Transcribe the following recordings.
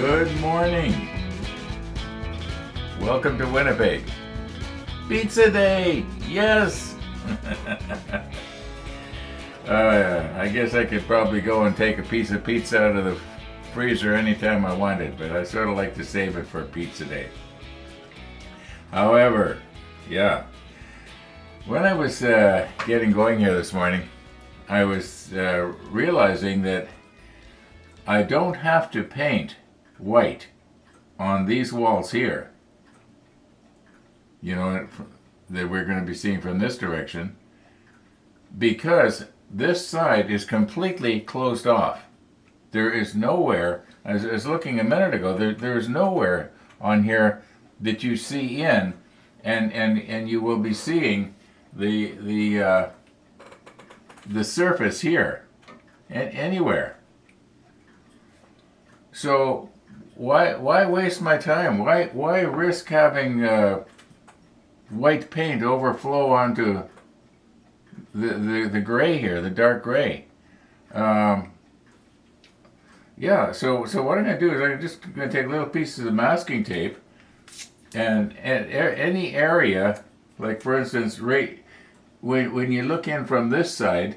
Good morning. Welcome to Winnipeg. Pizza Day! Yes! I guess I could probably go and take a piece of pizza out of the freezer anytime I wanted, but I sort of like to save it for Pizza Day. However, when I was getting going here this morning, I was realizing that I don't have to paint white on these walls here, that we're going to be seeing from this direction, because this side is completely closed off. There is nowhere, as I was looking a minute ago, there is nowhere on here that you see in, and you will be seeing the surface here, anywhere. So why waste my time? Why risk having white paint overflow onto the gray here, the dark gray? So what I'm going to do is I'm just going to take little pieces of masking tape, and any area, like for instance, right when you look in from this side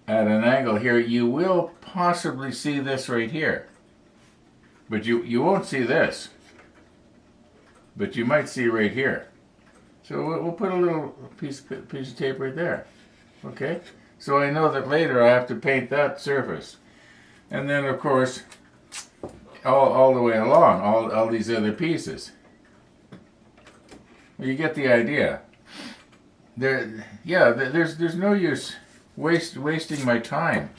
at an angle here, you will possibly see this right here. But you won't see this. But you might see right here. So we'll put a little piece of tape right there. Okay? So I know that later I have to paint that surface. And then of course, all the way along, all these other pieces. You get the idea. There's no use wasting my time.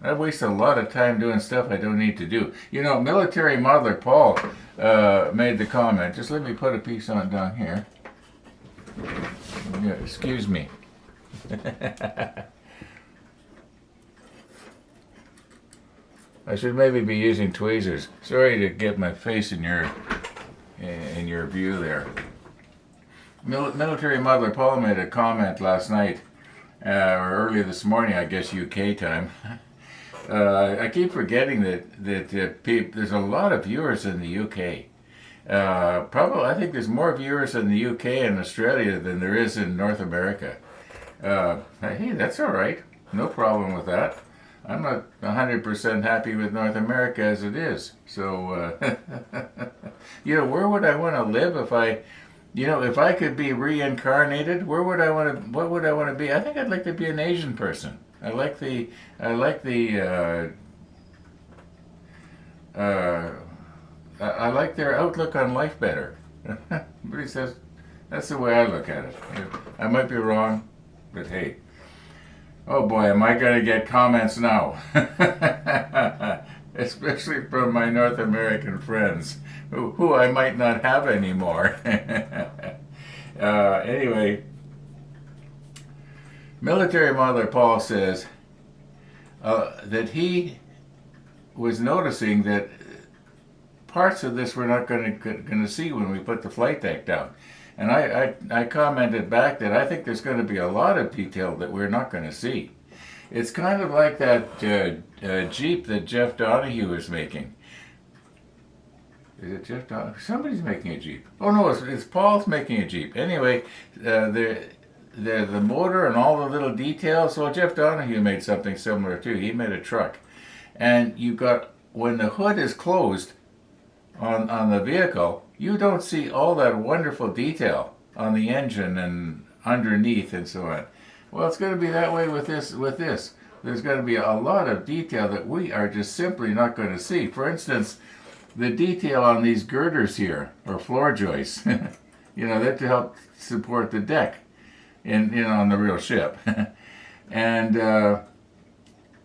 I waste a lot of time doing stuff I don't need to do. Military modeler Paul made the comment. Just let me put a piece on down here. Yeah, excuse me. I should maybe be using tweezers. Sorry to get my face in your view there. Military modeler Paul made a comment last night, or early this morning, I guess UK time. I keep forgetting that there's a lot of viewers in the UK. I think there's more viewers in the UK and Australia than there is in North America. Hey, that's all right. No problem with that. I'm not 100% happy with North America as it is. So, where would I want to live if I could be reincarnated? What would I want to be? I think I'd like to be an Asian person. I like their outlook on life better. Everybody says that's the way I look at it. I might be wrong, but hey. Oh boy, am I going to get comments now. Especially from my North American friends, who I might not have anymore. Anyway, military modeler Paul says that he was noticing that parts of this we're not going to see when we put the flight deck down. And I commented back that I think there's going to be a lot of detail that we're not going to see. It's kind of like that Jeep that Jeff Donahue is making. Is it Jeff Donahue? Somebody's making a Jeep. Oh no, it's Paul's making a Jeep. Anyway, the motor and all the little details. Well, Jeff Donahue made something similar too. He made a truck. And you got, when the hood is closed on the vehicle, you don't see all that wonderful detail on the engine and underneath and so on. Well, it's going to be that way with this. There's going to be a lot of detail that we are just simply not going to see. For instance, the detail on these girders here, or floor joists, they're to help support the deck on the real ship. And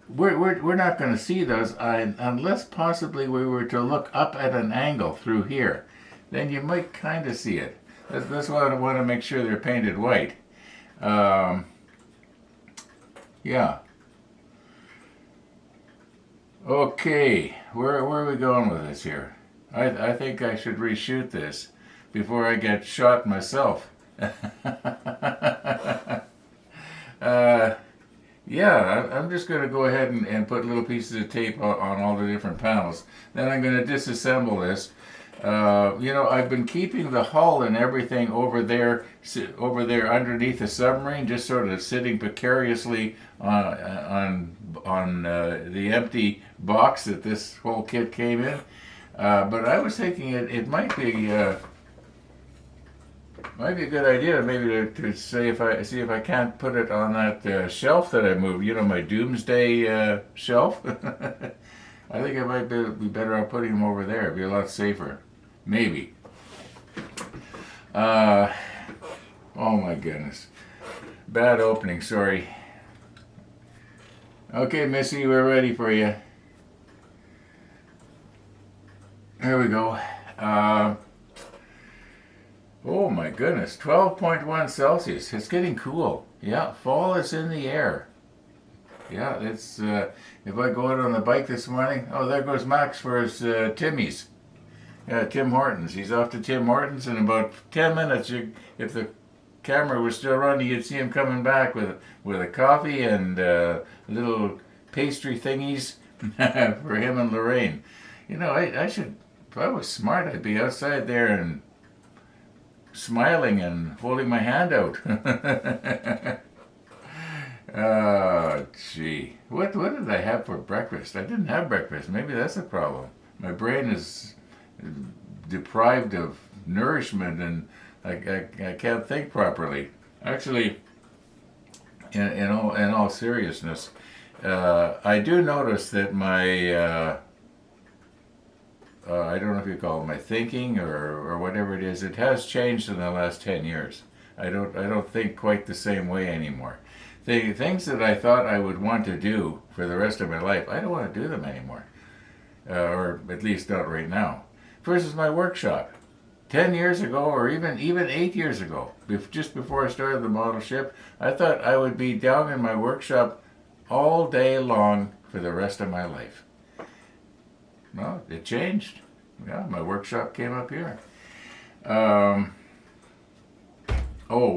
we're not going to see those unless possibly we were to look up at an angle through here. Then you might kind of see it. That's why I want to make sure they're painted white. Yeah. Okay, where are we going with this here? I think I should reshoot this before I get shot myself. Yeah, I'm just going to go ahead and put little pieces of tape on all the different panels. Then I'm going to disassemble this. I've been keeping the hull and everything over there underneath the submarine, just sort of sitting precariously on the empty box that this whole kit came in. But I was thinking it might be a good idea maybe to say if I see if I can't put it on that shelf that I moved. You know, my doomsday shelf. I think it might be better off putting them over there. It'd be a lot safer. Maybe. Uh, oh my goodness. Bad opening, sorry. Okay, Missy, we're ready for you. Here we go. Oh my goodness, 12.1 Celsius. It's getting cool. Yeah, fall is in the air. Yeah, it's, if I go out on the bike this morning, oh, there goes Max for his Timmy's. Tim Hortons. He's off to Tim Hortons in about 10 minutes. If the camera was still running, you'd see him coming back with a coffee and little pastry thingies for him and Lorraine. You know, I should, if I was smart, I'd be outside there and smiling and holding my hand out. Oh, gee. What did I have for breakfast? I didn't have breakfast. Maybe that's the problem. My brain is deprived of nourishment and I can't think properly. Actually, in all seriousness, I do notice that my I don't know if you call it my thinking or whatever it is. It has changed in the last 10 years. I don't think quite the same way anymore. The things that I thought I would want to do for the rest of my life, I don't want to do them anymore, or at least not right now. Versus my workshop. 10 years ago, or even 8 years ago, just before I started the model ship, I thought I would be down in my workshop all day long for the rest of my life. Well, it changed. Yeah, my workshop came up here. Oh,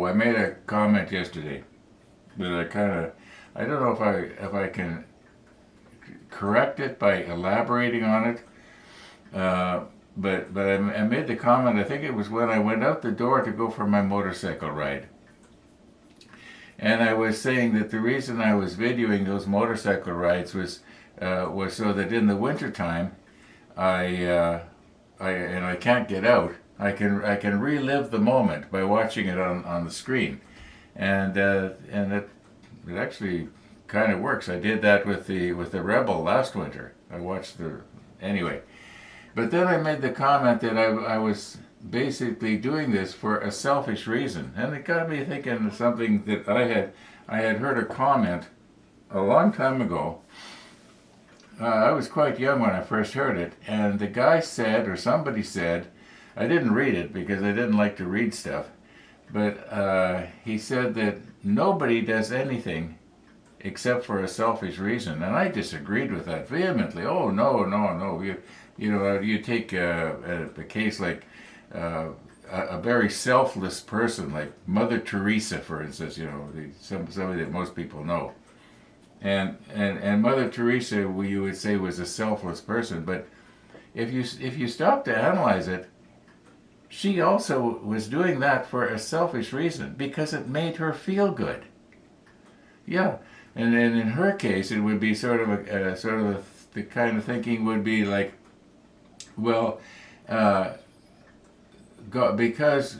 I made a comment yesterday that I don't know if I can correct it by elaborating on it. But I made the comment, I think it was when I went out the door to go for my motorcycle ride. And I was saying that the reason I was videoing those motorcycle rides was so that in the wintertime, I can't get out. I can relive the moment by watching it on the screen, and it actually kind of works. I did that with the Rebel last winter. I watched anyway. But then I made the comment that I was basically doing this for a selfish reason, and it got me thinking of something that I had heard a comment a long time ago. I was quite young when I first heard it, and the guy said, or somebody said, I didn't read it because I didn't like to read stuff, but he said that nobody does anything except for a selfish reason, and I disagreed with that vehemently. Oh, no. You take a case like a very selfless person, like Mother Teresa, for instance. Somebody that most people know. And Mother Teresa, you would say, was a selfless person, but if you stop to analyze it, she also was doing that for a selfish reason because it made her feel good. Yeah, and in her case, it would be the kind of thinking would be like, well, God, because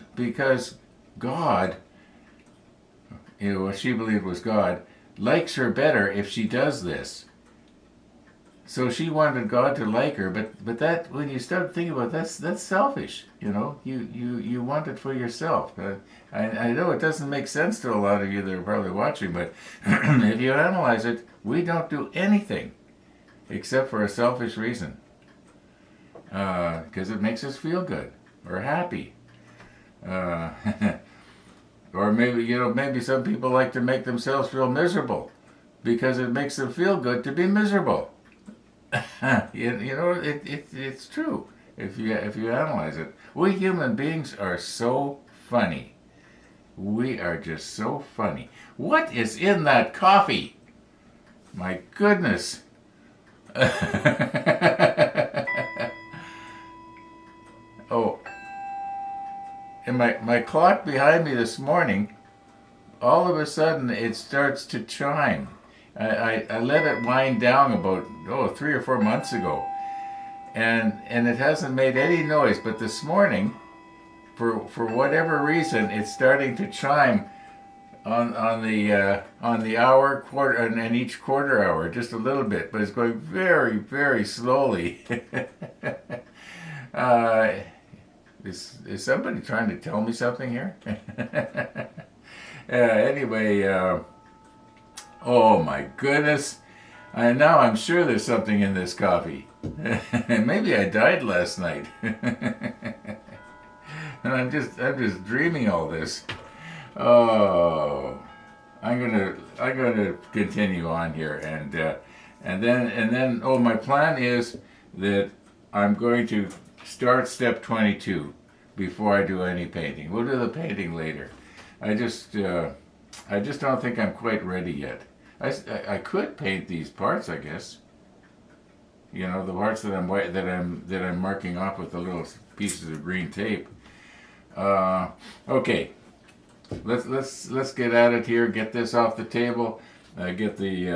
God, what she believed was God, likes her better if she does this. So she wanted God to like her, but that, when you start thinking about it, that's selfish. You want it for yourself. I know it doesn't make sense to a lot of you that are probably watching, but if you analyze it, we don't do anything except for a selfish reason, because it makes us feel good or happy. Or maybe some people like to make themselves feel miserable because it makes them feel good to be miserable. It's true if you analyze it. We human beings are so funny. We are just so funny. What is in that coffee? My goodness. Oh, and my clock behind me this morning, all of a sudden it starts to chime. I let it wind down about 3 or 4 months ago, and it hasn't made any noise. But this morning, for whatever reason, it's starting to chime on the hour, quarter, and each quarter hour, just a little bit, but it's going very, very slowly. uh, is somebody trying to tell me something here? Anyway, oh my goodness! Now I'm sure there's something in this coffee. Maybe I died last night, and I'm just dreaming all this. Oh, I'm gonna continue on here, and then my plan is that I'm going to start step 22 before I do any painting. We'll do the painting later. I just don't think I'm quite ready yet. I could paint these parts, I guess. You know, the parts that I'm marking off with the little pieces of green tape. Okay. Let's get at it here. Get this off the table. Get the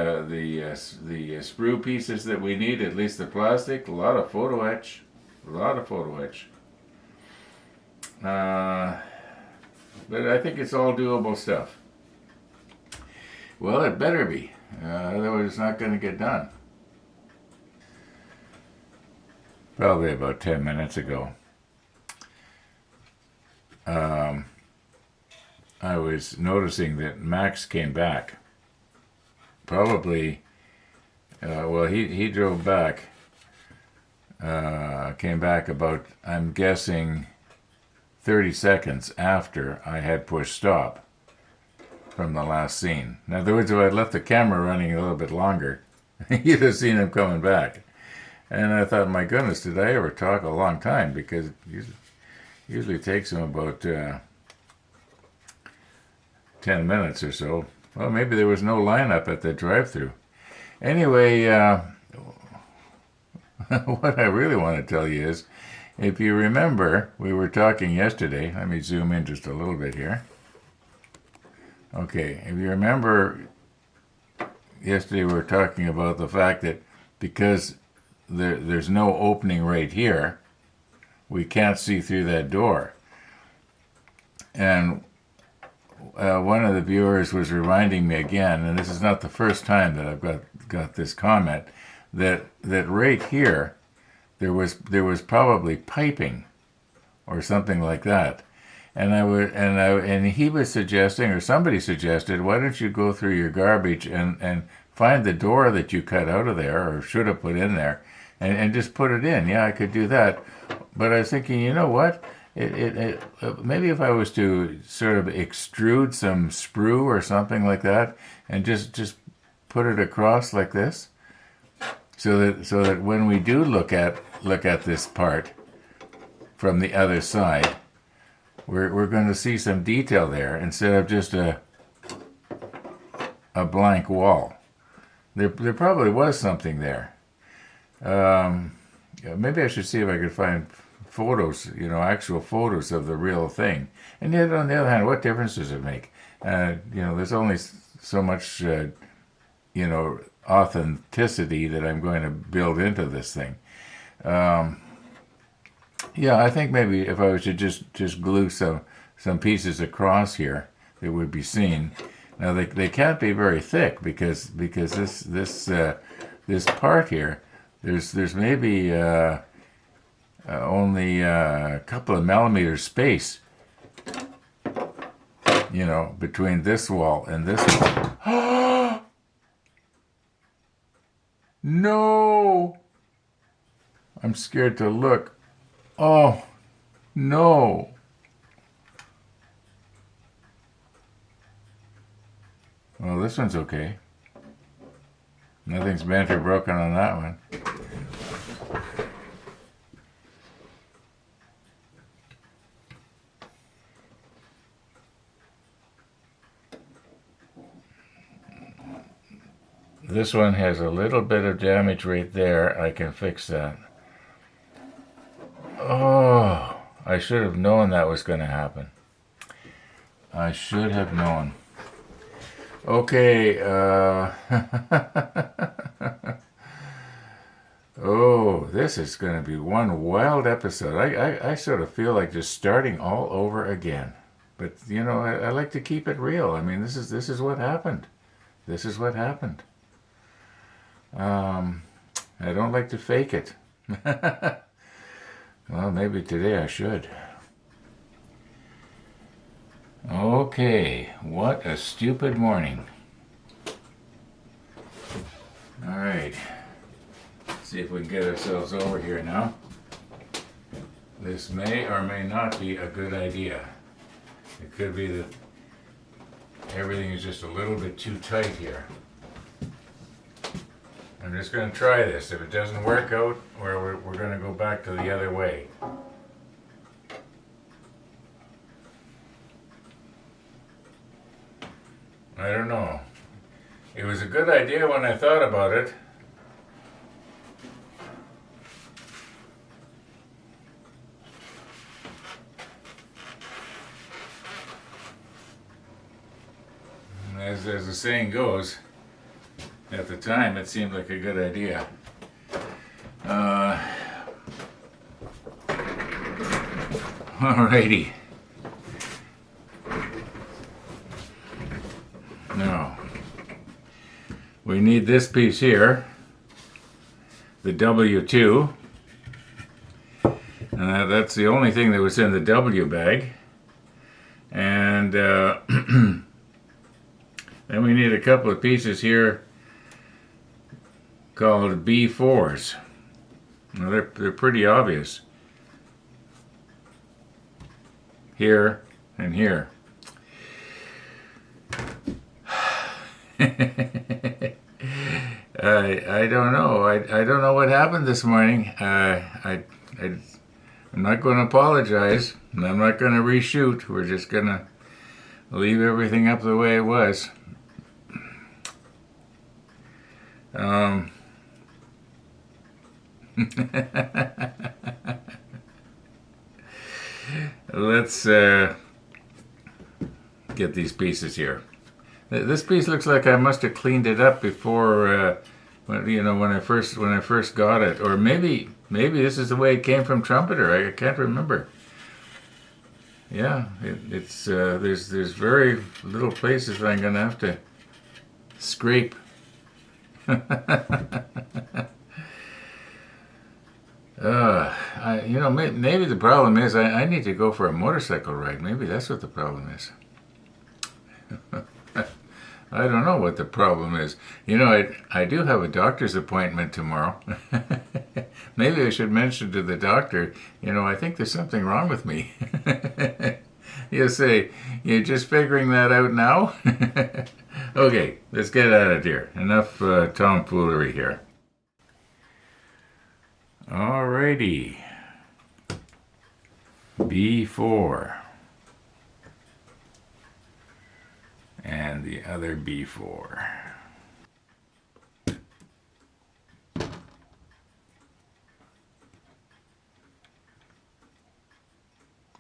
sprue pieces that we need. At least the plastic. A lot of photo etch. But I think it's all doable stuff. Well, it better be. Otherwise, it's not going to get done. Probably about 10 minutes ago. I was noticing that Max came back. Probably, he drove back. Came back about, I'm guessing, 30 seconds after I had pushed stop from the last scene. In other words, if I'd left the camera running a little bit longer, you'd have seen him coming back. And I thought, my goodness, did I ever talk a long time? Because it usually takes him about 10 minutes or so. Well, maybe there was no lineup at the drive-thru. Anyway, what I really want to tell you is, if you remember, we were talking yesterday. Let me zoom in just a little bit here. Okay, if you remember, yesterday we were talking about the fact that because there's no opening right here, we can't see through that door. And one of the viewers was reminding me again, and this is not the first time that I've got this comment, that right here there was probably piping or something like that. And he was suggesting, or somebody suggested, why don't you go through your garbage and find the door that you cut out of there, or should have put in there, and just put it in. Yeah, I could do that. But I was thinking, you know what? Maybe if I was to sort of extrude some sprue or something like that, and just put it across like this, so that when we do look at this part from the other side, we're going to see some detail there instead of just a blank wall. There probably was something there. Maybe I should see if I could find photos, actual photos of the real thing. And yet, on the other hand, what difference does it make? There's only so much, authenticity that I'm going to build into this thing. I think maybe if I was to just glue some pieces across here, it would be seen. Now they can't be very thick because this part here, there's maybe only a couple of millimeters space, between this wall and this wall. No! I'm scared to look. Oh, no. Well, this one's okay. Nothing's bent or broken on that one. this one has a little bit of damage right there. I can fix that. Oh, I should have known that was going to happen. I should have known. Okay, oh, this is going to be one wild episode. I sort of feel like just starting all over again. But, you know, I like to keep it real. I mean, this is what happened. This is what happened. I don't like to fake it. Well, maybe today I should. Okay, what a stupid morning. All right, see if we can get ourselves over here now. This may or may not be a good idea. It could be that everything is just a little bit too tight here. I'm just going to try this. If it doesn't work out, we're going to go back to the other way. I don't know. It was a good idea when I thought about it. As the saying goes, at the time it seemed like a good idea. Alrighty. Now, we need this piece here, the W2, and that's the only thing that was in the W bag. And then we need a couple of pieces here called B4s. Now they're pretty obvious. Here and here. I don't know. I don't know what happened this morning. I'm not going to apologize. And I'm not going to reshoot. We're just going to leave everything up the way it was. Let's get these pieces here. This piece looks like I must have cleaned it up before, when I first got it, or maybe this is the way it came from Trumpeter. I can't remember. Yeah, it's there's very little places that I'm gonna have to scrape. Maybe the problem is I need to go for a motorcycle ride. Maybe that's what the problem is. I don't know what the problem is. I do have a doctor's appointment tomorrow. Maybe I should mention to the doctor, I think there's something wrong with me. You'll say, you're just figuring that out now? Okay, let's get out of here. Enough tomfoolery here. Alrighty. B4. And the other B4.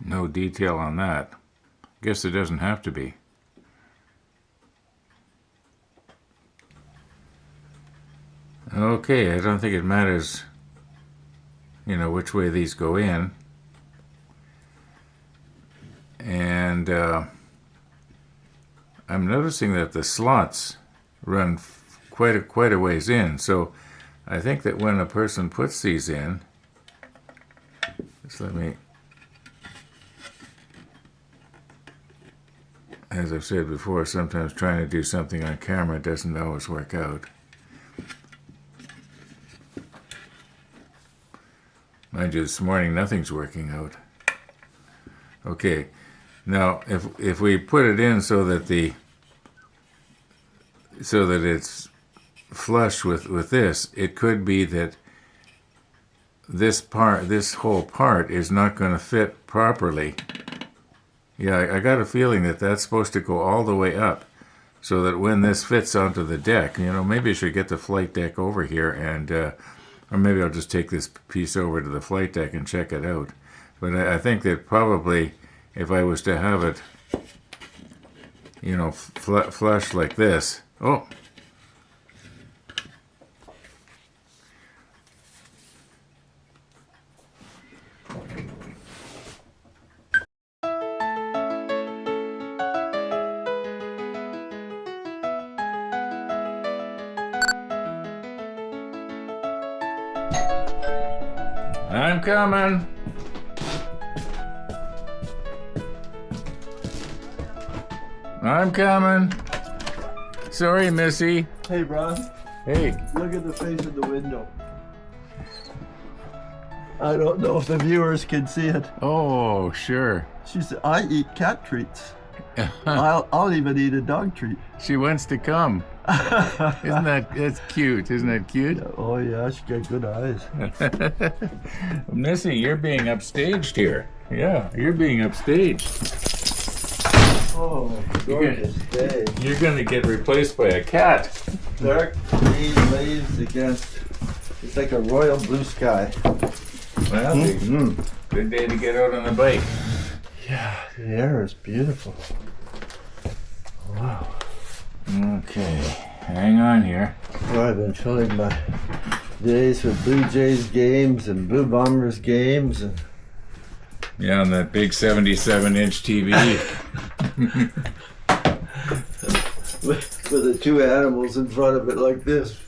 No detail on that. Guess it doesn't have to be. Okay, I don't think it matters, which way these go in. And I'm noticing that the slots run quite a ways in. So I think that when a person puts these in, just let me, as I've said before, sometimes trying to do something on camera doesn't always work out. Mind you, this morning nothing's working out. Okay, now if we put it in so that it's flush with this, it could be that this whole part is not going to fit properly. Yeah, I got a feeling that that's supposed to go all the way up. so that when this fits onto the deck, maybe I should get the flight deck over here and, or maybe I'll just take this piece over to the flight deck and check it out. But I think that probably if I was to have it, flush like this. Oh. I'm coming. I'm coming. Sorry, Missy. Hey, Ron. Hey. Look at the face of the window. I don't know if the viewers can see it. Oh, sure. She said, I eat cat treats. I'll even eat a dog treat. She wants to come. That's cute? Isn't that cute? Oh, yeah, she got good eyes. Missy, you're being upstaged here. Yeah, you're being upstaged. Oh, gorgeous day. You're going to get replaced by a cat. Dark green waves against, it's like a royal blue sky. Well, good day to get out on the bike. Yeah, the air is beautiful. Wow. Okay, hang on here. Well, I've been filling my days with Blue Jays games and Blue Bombers games. And yeah, on that big 77-inch TV. with the two animals in front of it like this,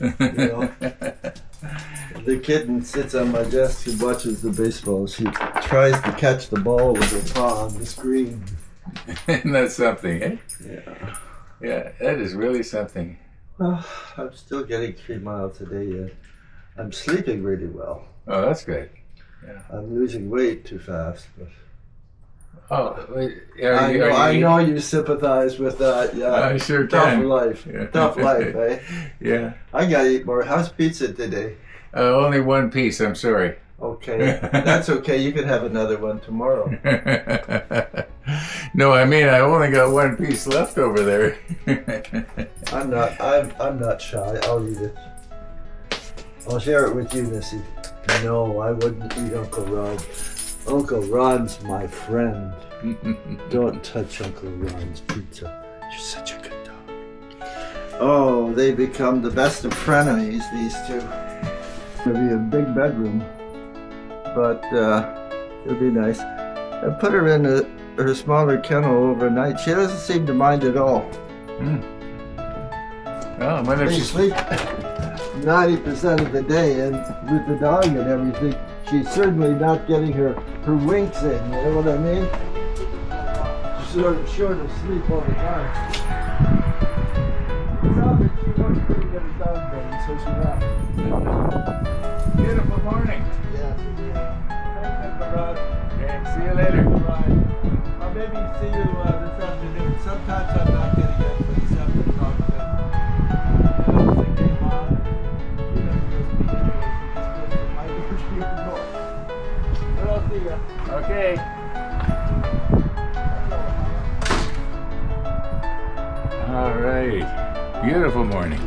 The kitten sits on my desk and watches the baseball. She tries to catch the ball with her paw on the screen. Isn't that something, eh? Yeah. Yeah, that is really something. Well, I'm still getting 3 miles a day yet. I'm sleeping really well. Oh, that's good. Yeah. I'm losing weight too fast. But oh, I know you sympathize with that. Yeah, I sure tough can. life. Yeah. Tough life, eh? Yeah. I gotta eat more. How's pizza today? Only one piece, I'm sorry. Okay, that's okay. You can have another one tomorrow. No, I mean I only got one piece left over there. I'm not shy. I'll eat it. I'll share it with you, Missy. No, I wouldn't eat Uncle Ron. Uncle Ron's my friend. Don't touch Uncle Ron's pizza. You're such a good dog. Oh, they become the best of frenemies, these two. It'll be a big bedroom, but it'll be nice. I put her in her smaller kennel overnight. She doesn't seem to mind at all. Well, I wonder if She she's... sleeps 90% of the day, and with the dog and everything, she's certainly not getting her winks in, you know what I mean? She's sort of short of sleep all the time. It sounds like she works pretty good at dog training, so she's not. Beautiful morning. Yeah. Thanks, Uncle Rod. Okay, see you later. Right. I'll maybe see you this afternoon. Sometimes I'm not getting up for the 7 o'clock thing. And I was thinking, you know, just be interested in my computer more. But I'll see ya. Okay. All right. Beautiful morning.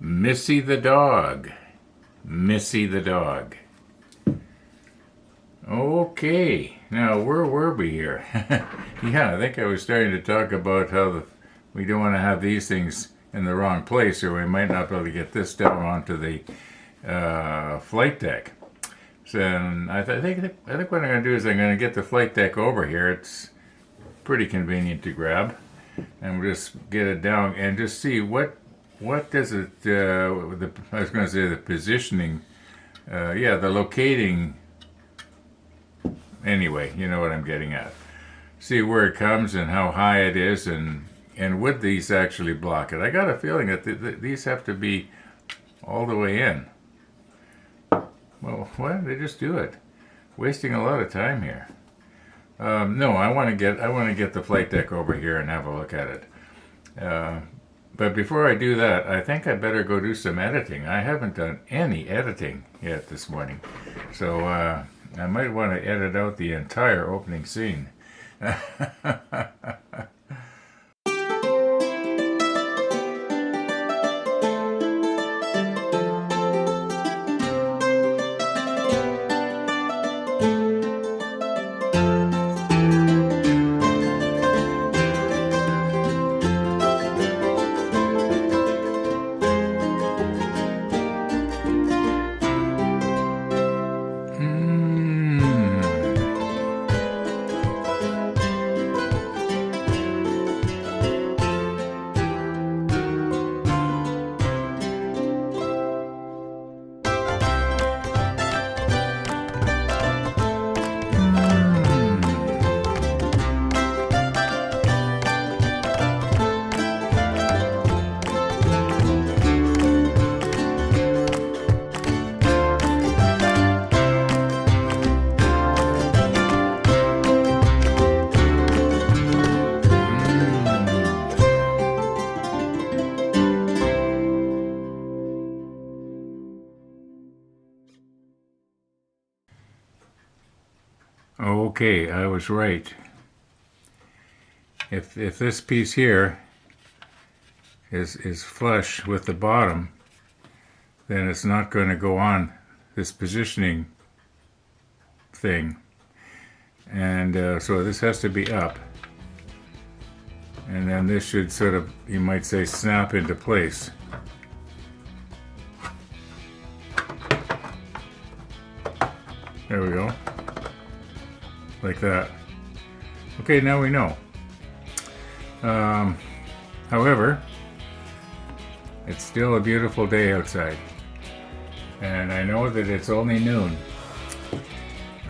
Missy the dog. Missy the dog. Okay, now where were we here? Yeah, I think I was starting to talk about how we don't want to have these things in the wrong place, or we might not be able to get this down onto the flight deck. So I think what I'm going to do is I'm going to get the flight deck over here. It's pretty convenient to grab, and we'll just get it down and just see what does it. I was going to say the positioning. The locating. Anyway, you know what I'm getting at. See where it comes and how high it is, and would these actually block it? I got a feeling that these have to be all the way in. Well, why don't they just do it? Wasting a lot of time here. No, I want to get the flight deck over here and have a look at it. But before I do that, I think I better go do some editing. I haven't done any editing yet this morning, so I might want to edit out the entire opening scene. Okay, I was right. If this piece here is flush with the bottom, then it's not going to go on this positioning thing. And so this has to be up. And then this should sort of, you might say, snap into place. There we go. Like that. Okay, now we know. However, it's still a beautiful day outside. And I know that it's only noon.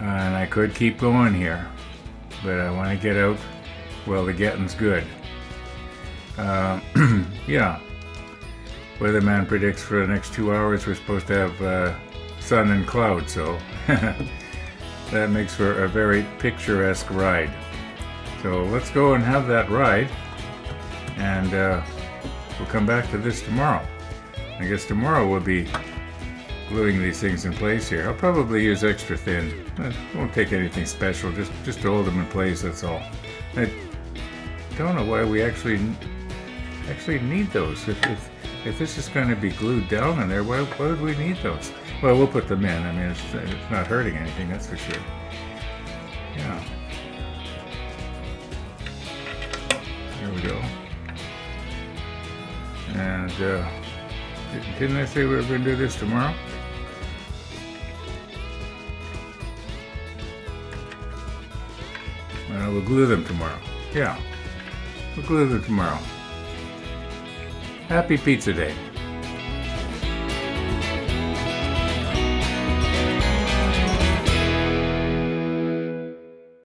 And I could keep going here. But I want to get out while the getting's good. Yeah. Weatherman predicts for the next 2 hours we're supposed to have sun and clouds, so that makes for a very picturesque ride. So let's go and have that ride, and we'll come back to this tomorrow. I guess tomorrow we'll be gluing these things in place here. I'll probably use extra thin. It won't take anything special, just to hold them in place, that's all. I don't know why we actually need those. If this is going to be glued down in there, why would we need those? Well, we'll put them in. I mean, it's not hurting anything, that's for sure. Yeah. There we go. And didn't I say we were going to do this tomorrow? We'll glue them tomorrow. Yeah. We'll glue them tomorrow. Happy Pizza Day.